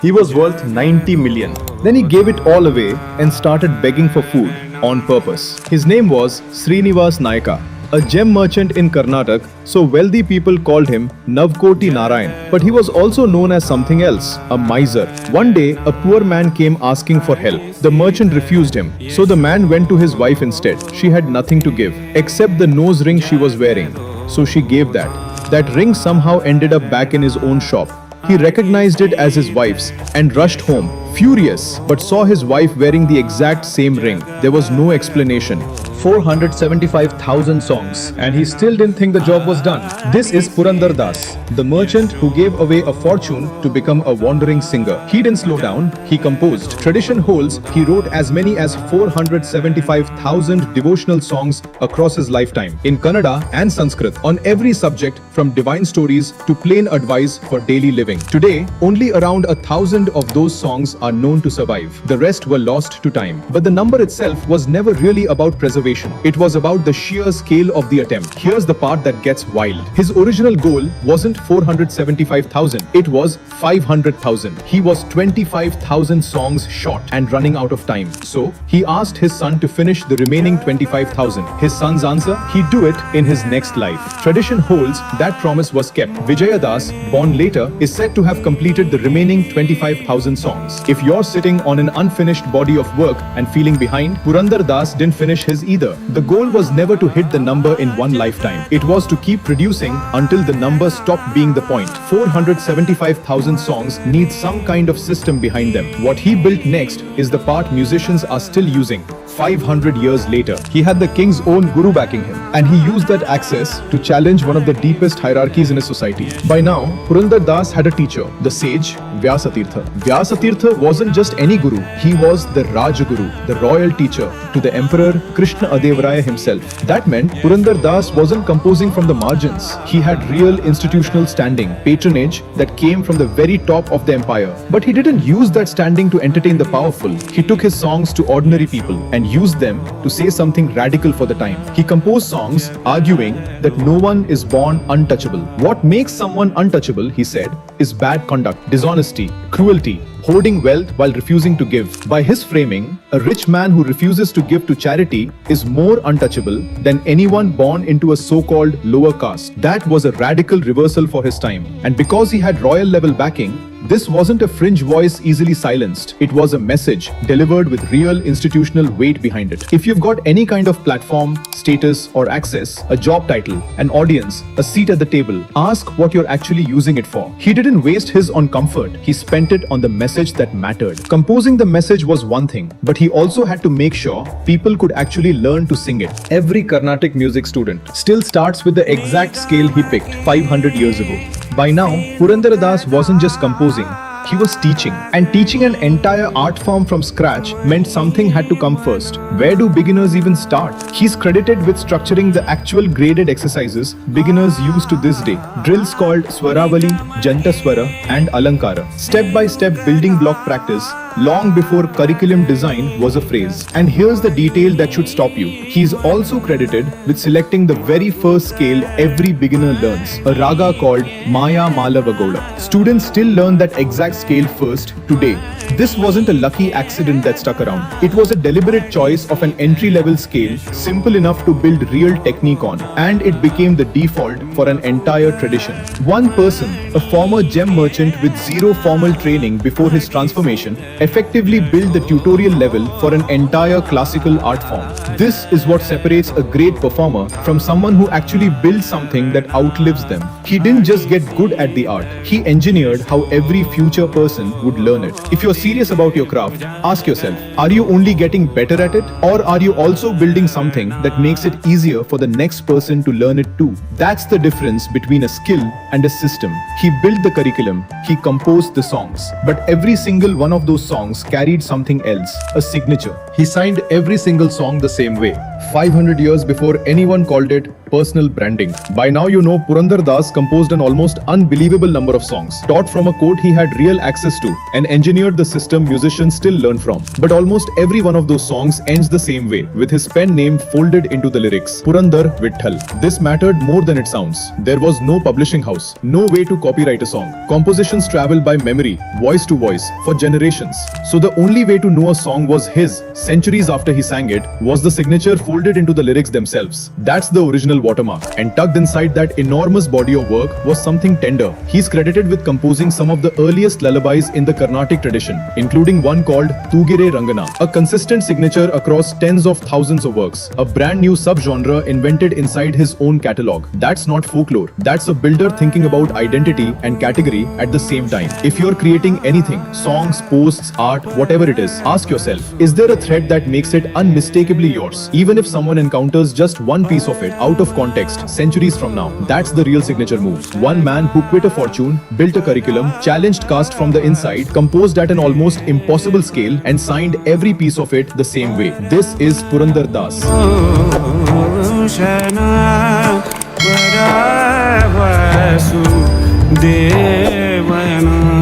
He was worth 90 million. Then he gave it all away and started begging for food on purpose. His name was Srinivas Nayaka, a gem merchant in Carnatic, so wealthy people called him Navkoti Narayan. But he was also known as something else, a miser. One day, a poor man came asking for help. The merchant refused him, so the man went to his wife instead. She had nothing to give, except the nose ring she was wearing, so she gave that. That ring somehow ended up back in his own shop. He recognized it as his wife's and rushed home, furious, but saw his wife wearing the exact same ring. There was no explanation. 475,000 songs, and he still didn't think the job was done. This is Purandara Dasa, the merchant who gave away a fortune to become a wandering singer. He didn't slow down, he composed. Tradition holds he wrote as many as 475,000 devotional songs across his lifetime, in Kannada and Sanskrit, on every subject from divine stories to plain advice for daily living. Today, only around 1,000 of those songs are known to survive. The rest were lost to time. But the number itself was never really about preservation. It was about the sheer scale of the attempt. Here's the part that gets wild. His original goal wasn't 475,000, it was 500,000. He was 25,000 songs short and running out of time. So, he asked his son to finish the remaining 25,000. His son's answer? He'd do it in his next life. Tradition holds that promise was kept. Vijaya Das, born later, is said to have completed the remaining 25,000 songs. If you're sitting on an unfinished body of work and feeling behind, Purandara Das didn't finish his either. The goal was never to hit the number in one lifetime. It was to keep producing until the number stopped being the point. 475,000 songs need some kind of system behind them. What he built next is the part musicians are still using. 500 years later, he had the king's own guru backing him, and he used that access to challenge one of the deepest hierarchies in his society. By now, Purandara Das had a teacher, the sage Vyasatirtha. Vyasatirtha wasn't just any guru, he was the Rajaguru, the royal teacher to the emperor Krishna Adevaraya himself. That meant Purandara Das wasn't composing from the margins. He had real institutional standing, patronage that came from the very top of the empire. But he didn't use that standing to entertain the powerful. He took his songs to ordinary people and used them to say something radical for the time. He composed songs arguing that no one is born untouchable. What makes someone untouchable, he said, is bad conduct, dishonesty, cruelty, hoarding wealth while refusing to give. By his framing, a rich man who refuses to give to charity is more untouchable than anyone born into a so-called lower caste. That was a radical reversal for his time. And because he had royal level backing, this wasn't a fringe voice easily silenced. It was a message delivered with real institutional weight behind it. If you've got any kind of platform, status or access, a job title, an audience, a seat at the table, ask what you're actually using it for. He didn't waste his on comfort. He spent it on the message that mattered. Composing the message was one thing, but he also had to make sure people could actually learn to sing it. Every Carnatic music student still starts with the exact scale he picked 500 years ago. By now, Purandara Das wasn't just composing, he was teaching. And teaching an entire art form from scratch meant something had to come first. Where do beginners even start? He's credited with structuring the actual graded exercises beginners use to this day. Drills called Swaravali, Jantaswara and Alankara. Step-by-step building block practice long before curriculum design was a phrase. And here's the detail that should stop you. He's also credited with selecting the very first scale every beginner learns, a raga called Maya Malavagoda. Students still learn that exact scale first today. This wasn't a lucky accident that stuck around. It was a deliberate choice of an entry-level scale, simple enough to build real technique on, and it became the default for an entire tradition. One person, a former gem merchant with zero formal training before his transformation, effectively built the tutorial level for an entire classical art form. This is what separates a great performer from someone who actually builds something that outlives them. He didn't just get good at the art, he engineered how every future person would learn it. If you're serious about your craft, ask yourself, are you only getting better at it, or are you also building something that makes it easier for the next person to learn it too? That's the difference between a skill and a system. He built the curriculum, he composed the songs, but every single one of those songs carried something else, a signature. He signed every single song the same way. 500 years before anyone called it personal branding. By now you know Purandara Das composed an almost unbelievable number of songs, taught from a code he had real access to, and engineered the system musicians still learn from. But almost every one of those songs ends the same way, with his pen name folded into the lyrics, Purandar Vitthal. This mattered more than it sounds. There was no publishing house, no way to copyright a song. Compositions travel by memory, voice to voice, for generations. So the only way to know a song was his, centuries after he sang it, was the signature folded into the lyrics themselves. That's the original watermark. And tucked inside that enormous body of work was something tender. He's credited with composing some of the earliest lullabies in the Carnatic tradition, including one called Tugire Rangana, a consistent signature across tens of thousands of works, a brand new subgenre invented inside his own catalog. That's not folklore. That's a builder thinking about identity and category at the same time. If you're creating anything, songs, posts, art, whatever it is, ask yourself, is there a thread that makes it unmistakably yours? Even if someone encounters just one piece of it out of context centuries from now, that's the real signature move. One man who quit a fortune, built a curriculum, challenged caste from the inside, composed at an almost impossible scale, and signed every piece of it the same way. This is Purandara Das. Devana